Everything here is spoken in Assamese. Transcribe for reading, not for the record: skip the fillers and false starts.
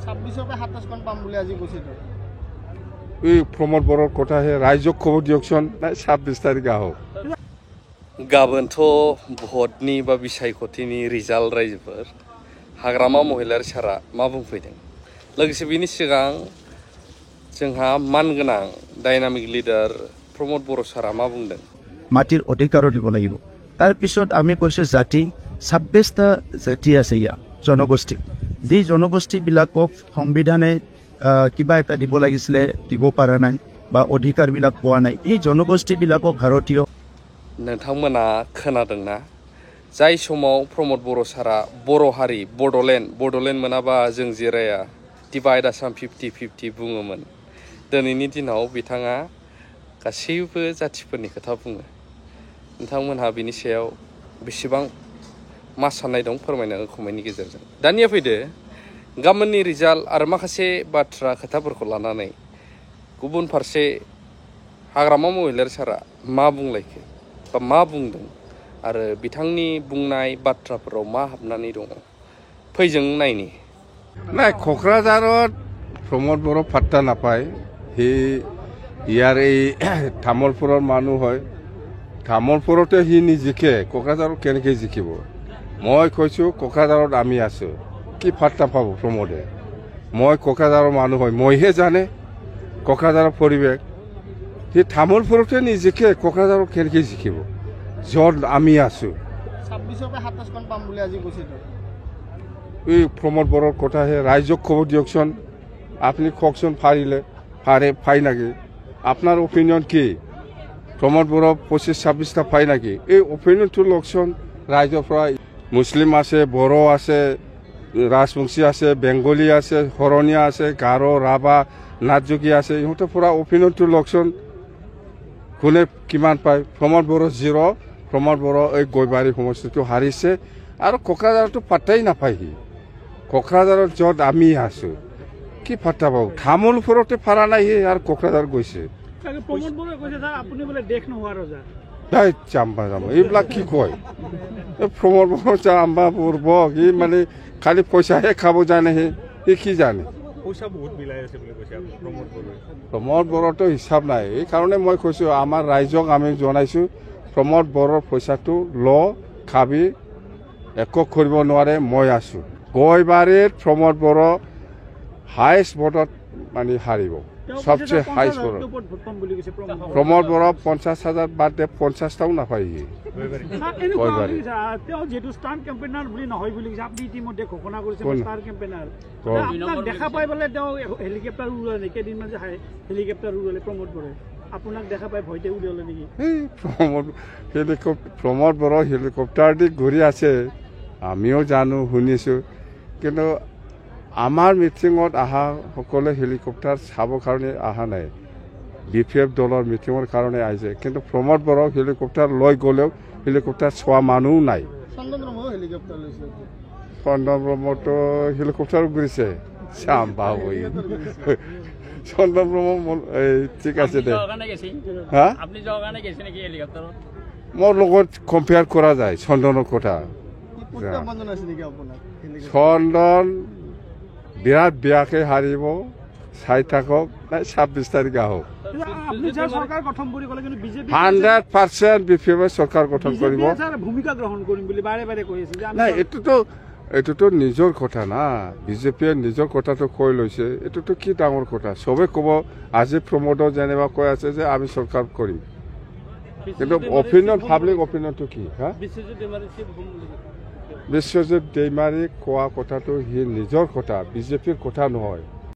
26 পৰা 27খন পাম বুলি আজি কৈছিল এই প্ৰমোদ বৰৰ কথাহে ৰাইজক খবৰ দিয়কচোন নাই 26 তাৰিখে আহক गाबोनथ' भटनि बा बिसायख'थिनि रिजाल्ट रायजोफोर हाग्रामा महिलारि सारा मा बुंफैदों लोगोसे बिनि सिगां जोंहा मानगोनां डायनामिक लिडार प्रमोद बर' सारा मा बुंदों মাটিৰ অধিকাৰো দিব লাগিব তাৰ পিছত আমি কৈছো জাতি 26টা জাতি আছে ইয়াত জনগোষ্ঠী যি জনগোষ্ঠীবিলাকক সংবিধানে কিবা এটা দিব লাগিছিলে দিব পৰা নাই বা অধিকাৰবিলাক পোৱা নাই এই জনগোষ্ঠীবিলাকক ভাৰতীয় नोंथांमोना खोनादोंना जाय समाव प्रमोद बर' सारा बर' हारि बड'लेण्ड मोनाबा जों जिराया डिभाइड आसाम 50-50 बुङोमोन दिनैनि दिनाव बिथाङा गासैबो जातिफोरनि खोथा बुङो नोंथांमोनहा बिनि सायाव बेसेबां मा साननाय दं फोरमायनो कमेन्टनि गेजेरजों दानिया फैदो गाबोननि रिजाल्ट आरो माखासे बाथ्रा खोथाफोरखौ लानानै गुबुन फारसे हाग्रामा महिलारि सारा मा बुंलायखो बा मा बुंदों आरो बिथांनि बुंनाय बाथ्राफोराव मा हाबनानै दङ फैजों नायनि নাই क'क्राझाৰত প্ৰমোদ বৰ পাত্তা নাপায় সি ইয়াৰ এই তামোলপুৰৰ মানুহ হয় তামোলপুৰতে সি নিজিকে ক'ক্ৰাঝাৰত কেনেকৈ জিকিব মই কৈছোঁ ক'ক্ৰাঝাৰত আমি আছোঁ কি পাত্তা পাব প্ৰমোদে মই ক'ক্ৰাঝাৰৰ মানুহ হয় মইহে জানে ক'ক্ৰাঝাৰৰ পৰিৱেশ সি তামোলপুৰতে নিজিকে ক'ক্ৰাঝাৰত কেনেকৈ জিকিব য'ত আমি আছোঁ 26 পৰা 27খন পাম বুলি আজি কৈছিল এই প্ৰমোদ বৰৰ কথাহে ৰাইজক খবৰ দিয়কচোন আপুনি কওকচোন পাই নাকি আপোনাৰ অপিনিয়ন কি প্ৰমোদ বড়ো 25-26টা পাই নাকি এই অপিনিয়নটো লওকচোন ৰাইজৰ পৰা মুছলিম আছে বড়ো আছে ৰাজবংশী আছে বেংগলী আছে শৰণীয়া আছে গাৰো ৰাভা নাথযোগী আছে ইহঁতৰ পৰা অপিনিয়নটো লওকচোন কোনে কিমান পায় প্ৰমোদ বড়ো 0 প্ৰমোদ বড়ো এই গৈবাৰী সমষ্টিটো হাৰিছে আৰু ক'ক্ৰাঝাৰতো পাত্তাই নাপায় সি ক'ক্ৰাঝাৰত য'ত আমি আছোঁ কি পাত্তা পাব তামোলপুৰতে পাৰা নাই সি আৰু ক'ক্ৰাঝাৰ গৈছে প্ৰমোদ বড়োৱে কৈছে ছাৰ আপুনি বোলে দেশ নোহোৱা ৰজা তাই চাম্বা এইবিলাক কি কয় প্ৰমোদ বড়ো চাম্বা পূৰ্ব সি মানে খালি পইচাহে খাব জানে সি কি জানে পইচা বহুত মিলাই আছে বুলি কৈছে প্ৰমোদ বড়োৱে প্ৰমোদ বড়োতো হিচাপ নাই এইকাৰণে মই কৈছোঁ আমাৰ ৰাইজক আমি জনাইছোঁ প্ৰমোদ বড়োৰ পইচাটো ল খাবি একো কৰিব নোৱাৰে মই আছোঁ গৈবাৰীত প্ৰমোদ বড়ো হাইষ্ট ভোটত মানে হাৰিব সবচেয়ে হাইষ্ট ভোটত প্ৰমোদ বড়ো 50,000 বাদ দে 50টাও নাপায় সি গৈবাৰী তেওঁ যেটো ষ্টাৰ কেম্পেইনাৰ বুলি নহয় বুলি আপুনি ইতিমধ্যে ঘোষণা কৰিছে ষ্টাৰ কেম্পেইনাৰ আপোনাক দেখা পাই বলে তেওঁ হেলিকপ্টাৰ উৰালে কেইদিনমান যে হেলিকপ্টাৰ উৰালে প্ৰমোদ বড়োৱে আপোনাক দেখা পাই ভয়তে উৰালে নেকি প্ৰমোদ বড়ো হেলিকপ্টাৰ দি ঘূৰি আছে আমিও জানো শুনিছোঁ কিন্তু আমাৰ মিটিঙত অহা সকলে হেলিকপ্টাৰ চাবৰ কাৰণে অহা নাই BPF দলৰ মিটিঙৰ কাৰণে আহিছে কিন্তু প্ৰমোদ বড়োক হেলিকপ্টাৰ লৈ গ'লেও হেলিকপ্টাৰ চোৱা মানুহ নাই চন্দনব্ৰহ্মও হেলিকপ্টাৰ লৈছে চন্দনব্ৰহ্মতো হেলিকপ্টাৰ ঘূৰিছে চাম বাবু চন্দনব্ৰহ্ম ঠিক আছে দে হা মোৰ লগত কম্পেয়াৰ কৰা যায় চন্দনৰ কথা চন্দন বিৰাট বেয়াকে হাৰিব চাই থাকক নাই 26 তাৰিখে আহক 100% BPF চৰকাৰ গঠন কৰিব ভূমিকা গ্ৰহণ কৰিম বুলি বাৰে বাৰে কৈ আছে নাই এইটোতো নিজৰ কথা না বিজেপিয়ে নিজৰ কথাটো কৈ লৈছে এইটোতো কি ডাঙৰ কথা চবে ক'ব আজি প্ৰমোদৰ যেনিবা কৈ আছে যে আমি চৰকাৰ কৰিম কিন্তু অপিনিয়ন পাব্লিক অপিনিয়নটো কি হা বিশ্বজিৎ দৈমাৰী কোৱা কথাটো সি নিজৰ কথা বিজেপিৰ কথা নহয়